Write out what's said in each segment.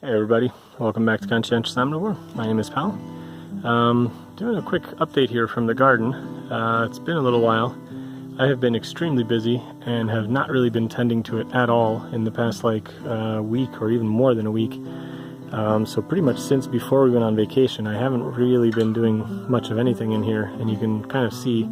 Hey everybody, welcome back to Conscientious Omnivore. My name is Pal. Doing a quick update here from the garden. It's been a little while. I have been extremely busy and have not really been tending to it at all in the past week or even more than a week. So pretty much since before we went on vacation, I haven't really been doing much of anything in here, and you can kind of see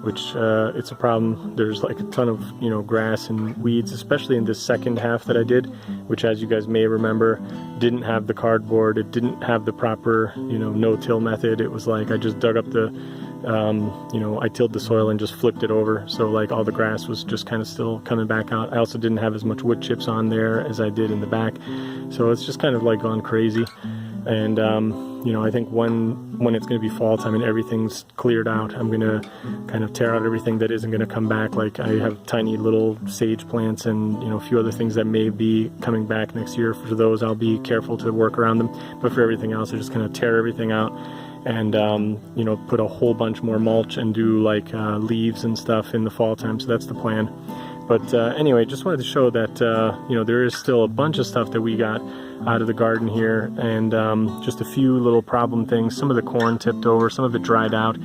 which it's a problem. There's like a ton of grass and weeds, especially in this second half that I did, which, as you guys may remember, didn't have the cardboard. It didn't have the proper no-till method. It was like I just dug up the I tilled the soil and just flipped it over, so like all the grass was just kind of still coming back out. I also didn't have as much wood chips on there as I did in the back, so it's just kind of like gone crazy. And I think when it's going to be fall time and everything's cleared out, I'm going to kind of tear out everything that isn't going to come back. Like I have tiny little sage plants and a few other things that may be coming back next year. For those, I'll be careful to work around them, but for everything else, I just kind of tear everything out and put a whole bunch more mulch and do like leaves and stuff in the fall time. So that's the plan. But anyway, just wanted to show that there is still a bunch of stuff that we got out of the garden here, and just a few little problem things. Some of the corn tipped over, some of it dried out.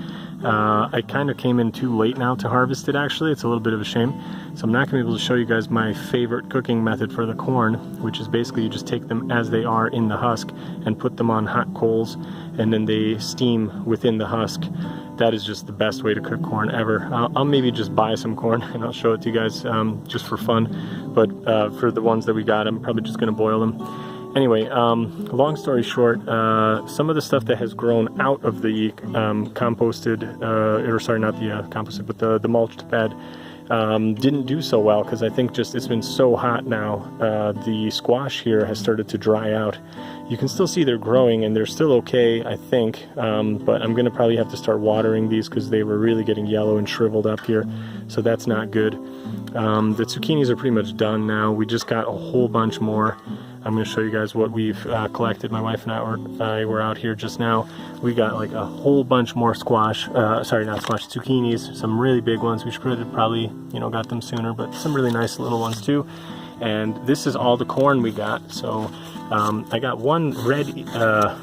I kind of came in too late now to harvest it, actually. It's a little bit of a shame. So I'm not going to be able to show you guys my favorite cooking method for the corn, which is basically you just take them as they are in the husk and put them on hot coals, and then they steam within the husk. That is just the best way to cook corn ever. I'll maybe just buy some corn and I'll show it to you guys just for fun. But for the ones that we got, I'm probably just going to boil them. Anyway, long story short, some of the stuff that has grown out of the composted, or sorry, not the composted, but the mulched bed, didn't do so well because I think just it's been so hot now. The squash here has started to dry out. You can still see they're growing and they're still okay, I think, but I'm going to probably have to start watering these because they were really getting yellow and shriveled up here, so that's not good. The zucchinis are pretty much done now. We just got a whole bunch more. I'm going to show you guys what we've collected. My wife and I were out here just now. We got like a whole bunch more zucchinis, some really big ones. We should have probably got them sooner, but some really nice little ones too. And this is all the corn we got. So I got one red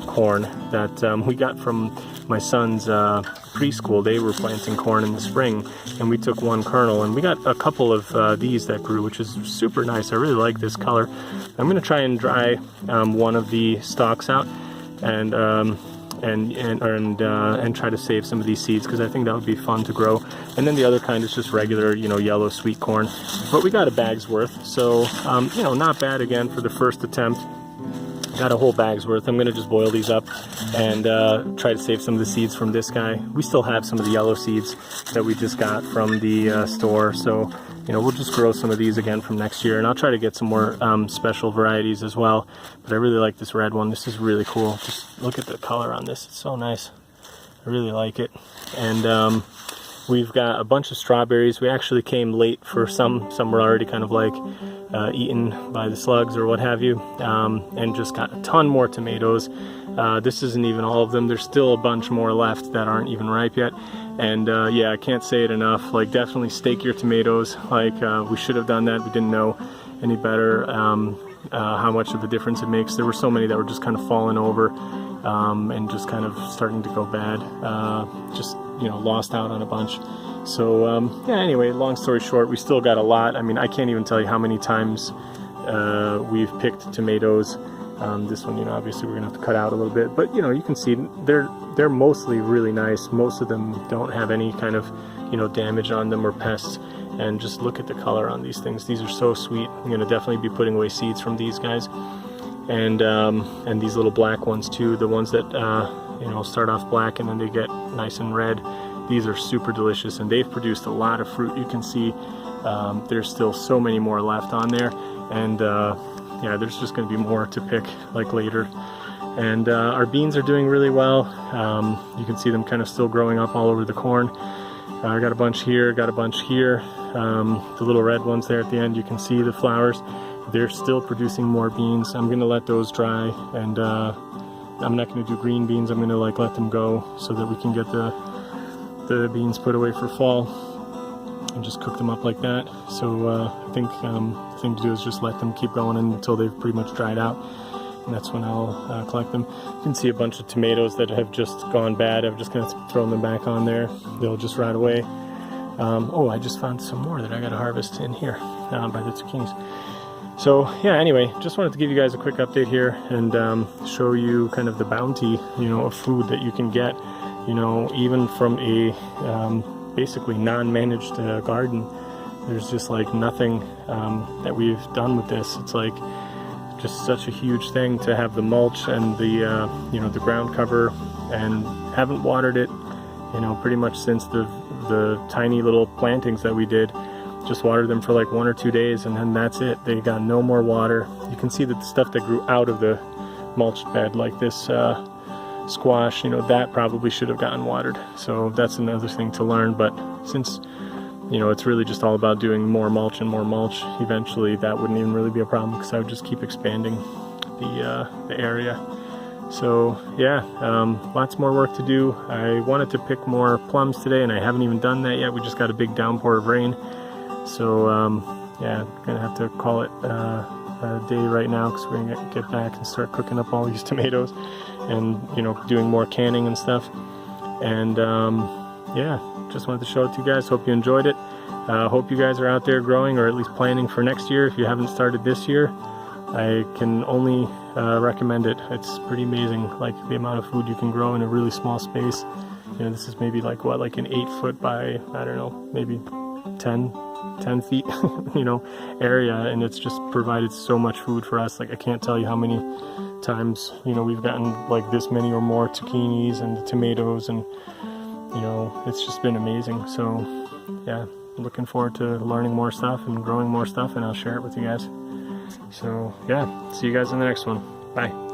corn that we got from my son's preschool. They were planting corn in the spring, and we took one kernel, and we got a couple of these that grew, which is super nice. I really like this color. I'm going to try and dry one of the stalks out and try to save some of these seeds, because I think that would be fun to grow. And then the other kind is just regular, yellow sweet corn. But we got a bag's worth, so not bad again for the first attempt. Got a whole bag's worth. I'm going to just boil these up and try to save some of the seeds from this guy. We still have some of the yellow seeds that we just got from the store, so we'll just grow some of these again from next year, and I'll try to get some more special varieties as well. But I really like this red one. This is really cool. Just look at the color on this. It's so nice. I really like it. And we've got a bunch of strawberries. We actually came late for some. Some were already kind of like eaten by the slugs or what have you, and just got a ton more tomatoes. This isn't even all of them. There's still a bunch more left that aren't even ripe yet. And yeah, I can't say it enough. Like, definitely stake your tomatoes. Like, we should have done that. We didn't know any better how much of a difference it makes. There were so many that were just kind of falling over and just kind of starting to go bad. Just lost out on a bunch. So yeah, anyway, long story short, we still got a lot. I mean, I can't even tell you how many times we've picked tomatoes. This one, obviously we're gonna have to cut out a little bit, but you can see they're mostly really nice. Most of them don't have any kind of damage on them or pests. And just look at the color on these things. These are so sweet. I'm gonna definitely be putting away seeds from these guys, and these little black ones too. The ones that start off black and then they get nice and red. These are super delicious, and they've produced a lot of fruit. You can see there's still so many more left on there, and yeah, there's just going to be more to pick like later. And our beans are doing really well. You can see them kind of still growing up all over the corn. I got a bunch here, got a bunch here. The little red ones there at the end, you can see the flowers. They're still producing more beans. I'm going to let those dry, and I'm not going to do green beans. I'm going to let them go so that we can get the beans put away for fall and just cook them up like that. So I think the thing to do is just let them keep going until they've pretty much dried out. and that's when I'll collect them. You can see a bunch of tomatoes that have just gone bad. I'm just gonna throw them back on there. They'll just rot away. Oh, I just found some more that I gotta harvest in here by the zucchinis. So yeah, anyway, just wanted to give you guys a quick update here and show you kind of the bounty, of food that you can get, even from a basically non-managed garden. There's just like nothing that we've done with this. It's like just such a huge thing to have the mulch and the the ground cover, and haven't watered it, pretty much since the tiny little plantings that we did. Just watered them for like 1 or 2 days, and then that's it. They got no more water. You can see that the stuff that grew out of the mulched bed, like this squash, that probably should have gotten watered. So that's another thing to learn. But since it's really just all about doing more mulch and more mulch, eventually that wouldn't even really be a problem, because I would just keep expanding the area. So yeah, lots more work to do. I wanted to pick more plums today, and I haven't even done that yet. We just got a big downpour of rain. So yeah, gonna have to call it a day right now, because we're gonna get back and start cooking up all these tomatoes, and doing more canning and stuff. And yeah, just wanted to show it to you guys. Hope you enjoyed it. Hope you guys are out there growing, or at least planning for next year. If you haven't started this year, I can only recommend it. It's pretty amazing, like the amount of food you can grow in a really small space. This is maybe like what, like an 8 foot by, I don't know, maybe 10 feet area, and it's just provided so much food for us. Like, I can't tell you how many times we've gotten like this many or more zucchinis and tomatoes, and it's just been amazing. So yeah, looking forward to learning more stuff and growing more stuff, and I'll share it with you guys. So yeah, see you guys in the next one. Bye.